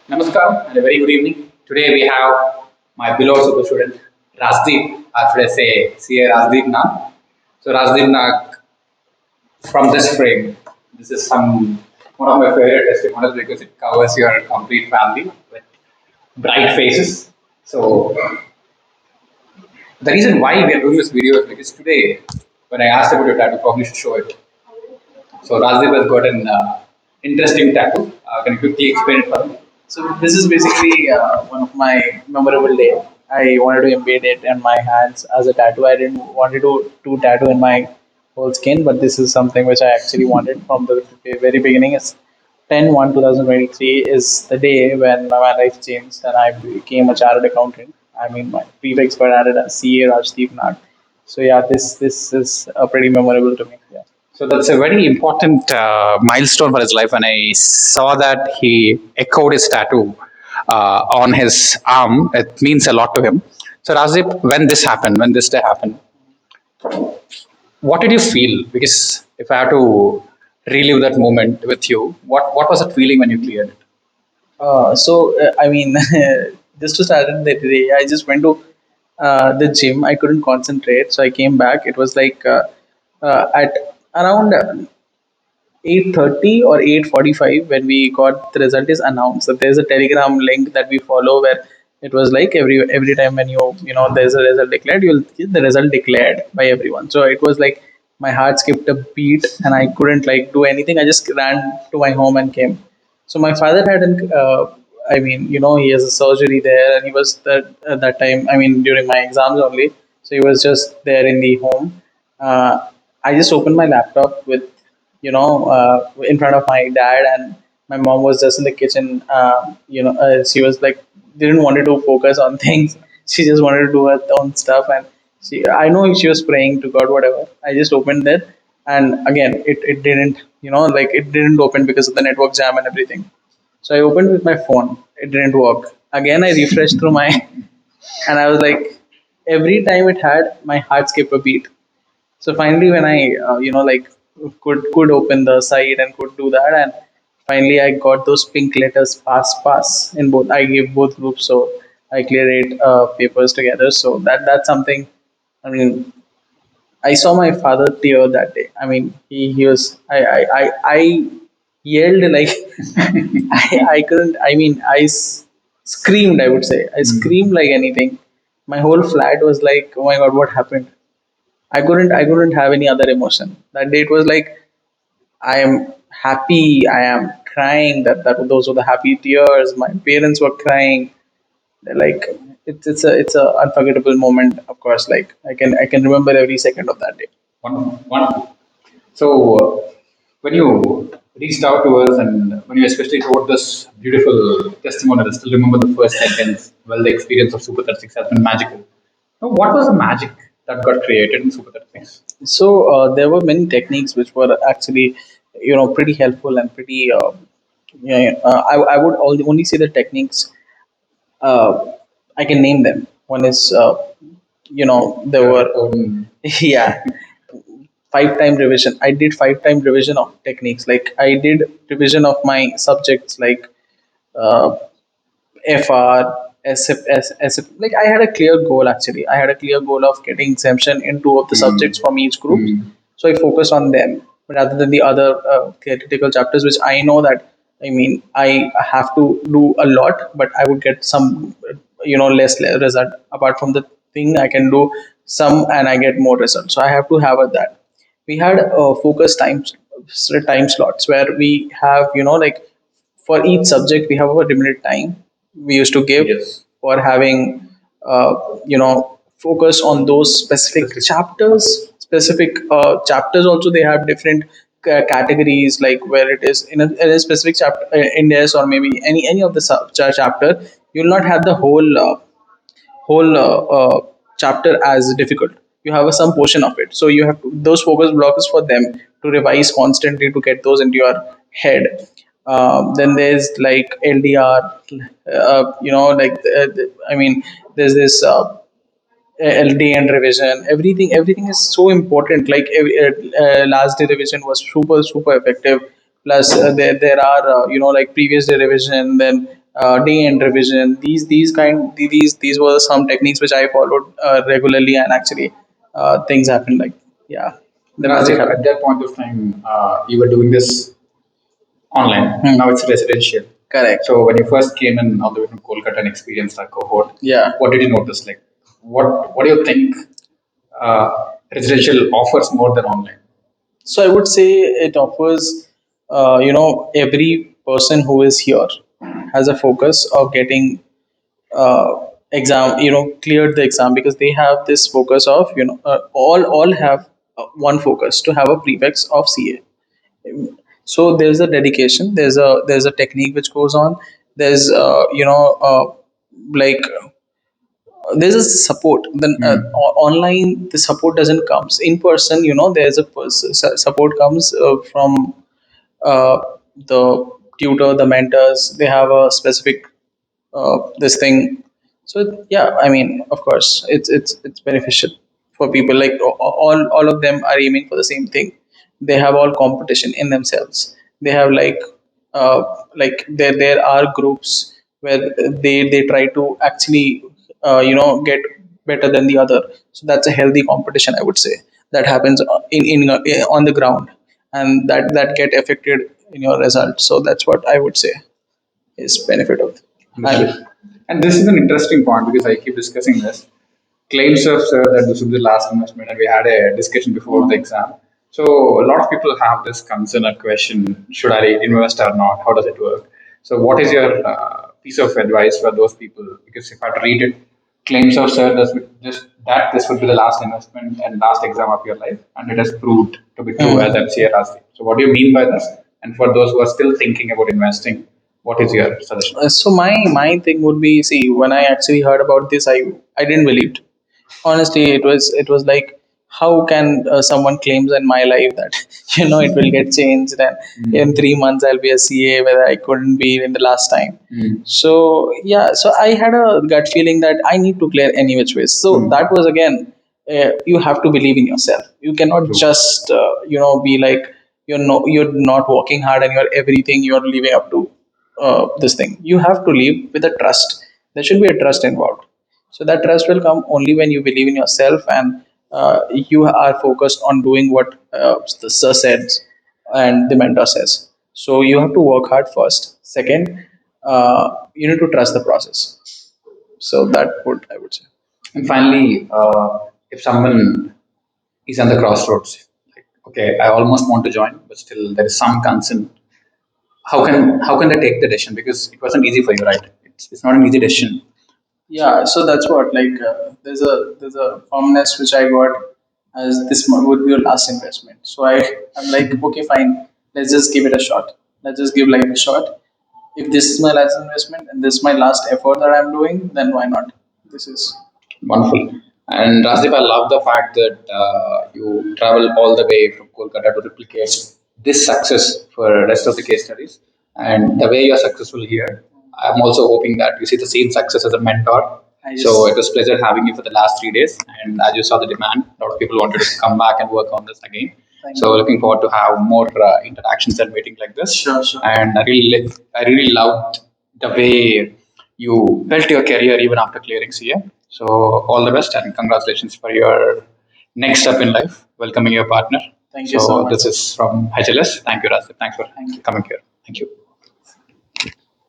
Namaskar and a very good evening. Today we have my beloved super student Rajdeep, or should I say CA Rajdeep Nag. So Rajdeep Nag, from this frame, this is one of my favorite testimonials because it covers your complete family with bright faces. So the reason why we are doing this video is because today, when I asked about your tattoo, probably should show it. So Rajdeep has got an interesting tattoo. Can you quickly explain it for me? So this is basically one of my memorable day. I wanted to embed it in my hands as a tattoo. I didn't want to do tattoo in my whole skin, but this is something which I actually wanted from the very beginning. It's 10/1/2023 is the day when my life changed and I became a chartered accountant. I mean, my prefix were added as CA Rajdeep Nag. So yeah, this is pretty memorable to me. Yeah. So that's a very important milestone for his life. And I saw that he echoed his tattoo on his arm. It means a lot to him. So Rajdeep, when this happened, when this day happened, what did you feel? Because if I have to relive that moment with you, what was that feeling when you cleared it? I mean, just to start the day, I just went to the gym. I couldn't concentrate, so I came back. It was like at around 8:30 or 8:45 when we got the result is announced. So there's a Telegram link that we follow where it was like every time when you know there's a result declared, you'll get the result declared by everyone. So it was like my heart skipped a beat and I couldn't like do anything. I just ran to my home and came. So my father had an, I mean, he has a surgery there, and he was at that time. I mean, during my exams only. So he was just there in the home. I just opened my laptop with, in front of my dad, and my mom was just in the kitchen. She was like didn't wanted to focus on things. She just wanted to do her own stuff, and I know she was praying to God, whatever. I just opened it, and again, it didn't, like it didn't open because of the network jam and everything. So I opened with my phone. It didn't work. Again, I refreshed through my, and I was like, every time it had, my heart skipped a beat. So finally, when I, like could open the site and could do that, and finally I got those pink letters pass in both. I gave both groups, so I cleared 8 papers together. So that's something. I mean, I saw my father tear that day. I mean, he was I yelled like I couldn't. I mean, screamed. I would say I screamed like anything. My whole flat was like, oh my god, what happened? I couldn't have any other emotion. That day it was like I am happy. I am crying. That those were the happy tears. My parents were crying. Like it's a unforgettable moment. Of course, like I can remember every second of that day. Wonderful, wonderful. So, when you reached out to us and when you especially wrote this beautiful testimonial, I still remember the first sentence. Well, the experience of Super 36 has been magical. Now, what was the magic that got created in Super 36? So there were many techniques which were actually, pretty helpful and pretty. Yeah, I would only say the techniques. I can name them. One is, there Your were, own. yeah, 5 time revision. I did 5 time revision of techniques. Like I did revision of my subjects like uh, FR, SF. Like I had a clear goal actually. I had a clear goal of getting exemption in 2 of the subjects from each group. So I focused on them rather than the other theoretical chapters, which I know that, I mean, I have to do a lot, but I would get some, less result. Apart from the thing, I can do some and I get more results. So I have to have that. We had focus time slots where we have, like for each subject we have a limited time we used to give Yes. for having focus on those specific chapters. Specific chapters also, they have different categories, like where it is in a specific chapter in this, or maybe any of the chapter, you will not have the whole chapter as difficult. You have some portion of it, so you have those focus blocks for them to revise constantly to get those into your head. Then there's like LDR, I mean, there's this LD and revision. Everything is so important. Like last day revision was super effective. Plus there are like previous day revision, then day end revision. These were some techniques which I followed regularly, and actually things happened. Like, yeah, the magic Rajdeep, at happened. that point of time, you were doing this online. Hmm. Now it's residential. Correct. So when you first came in all the way from Kolkata and experienced that cohort, Yeah. what did you notice? Like, what do you think uh, residential offers more than online? So I would say it offers, every person who is here has a focus of getting exam, cleared the exam, because they have this focus of, all have one focus to have a prefix of CA. So there's a dedication, there's a technique which goes on, there's like there's a support. Then online the support doesn't comes in person. There's a support comes from uh, the tutor, the mentors. They have a specific this thing. So yeah, I mean, of course, it's beneficial for people. Like all of them are aiming for the same thing. They have all competition in themselves. They have like there are groups where they try to actually get better than the other. So that's a healthy competition, I would say, that happens in on the ground, and that get affected in your results. So that's what I would say is benefit of having. Understood. And this is an interesting point because I keep discussing this. Claims of sir that this will be the last investment, and we had a discussion before the exam. So a lot of people have this concern or question: should I invest or not? How does it work? So what is your piece of advice for those people? Because if I had to read it, claims of sir this would be the last investment and last exam of your life, and it has proved to be true as MCA Rasti. So what do you mean by this? And for those who are still thinking about investing, what is your suggestion? So my thing would be, see, when I actually heard about this, I didn't believe it. Honestly, it was like, how can someone claims in my life that it will get changed, and in 3 months I'll be a CA whether I couldn't be in the last time. So yeah, so I had a gut feeling that I need to clear any which ways. So that was again, you have to believe in yourself. You cannot True. just be like, you're not working hard and you're everything you're living up to this thing. You have to live with a trust. There should be a trust involved. So that trust will come only when you believe in yourself, and you are focused on doing what the sir says and the mentor says. So you have to work hard first. Second, you need to trust the process. So that would I would say. And finally, if someone is on the crossroads, like, okay, I almost want to join, but still there is some concern. How can they take the decision? Because it wasn't easy for you, right? It's not an easy decision. Yeah, so that's what, like, there's a firmness which I got as this would be your last investment. So I'm like, okay, fine, let's just give it a shot. Let's just give life a shot. If this is my last investment and this is my last effort that I'm doing, then why not? This is. Wonderful. And Rasdeep, I love the fact that you travel all the way from Kolkata to replicate this success for the rest of the case studies. And the way you're successful here, I'm also hoping that you see the same success as a mentor. So it was pleasure having you for the last 3 days. And as you saw the demand, a lot of people wanted to come back and work on this again. So looking forward to have more interactions and meetings like this. Sure, sure. And I really loved the way you built your career even after clearing CA. So all the best and congratulations for your next step in life, welcoming your partner. Thank you so much. This is from HLS. Thank you, Rajdeep. Thanks for coming here. Thank you.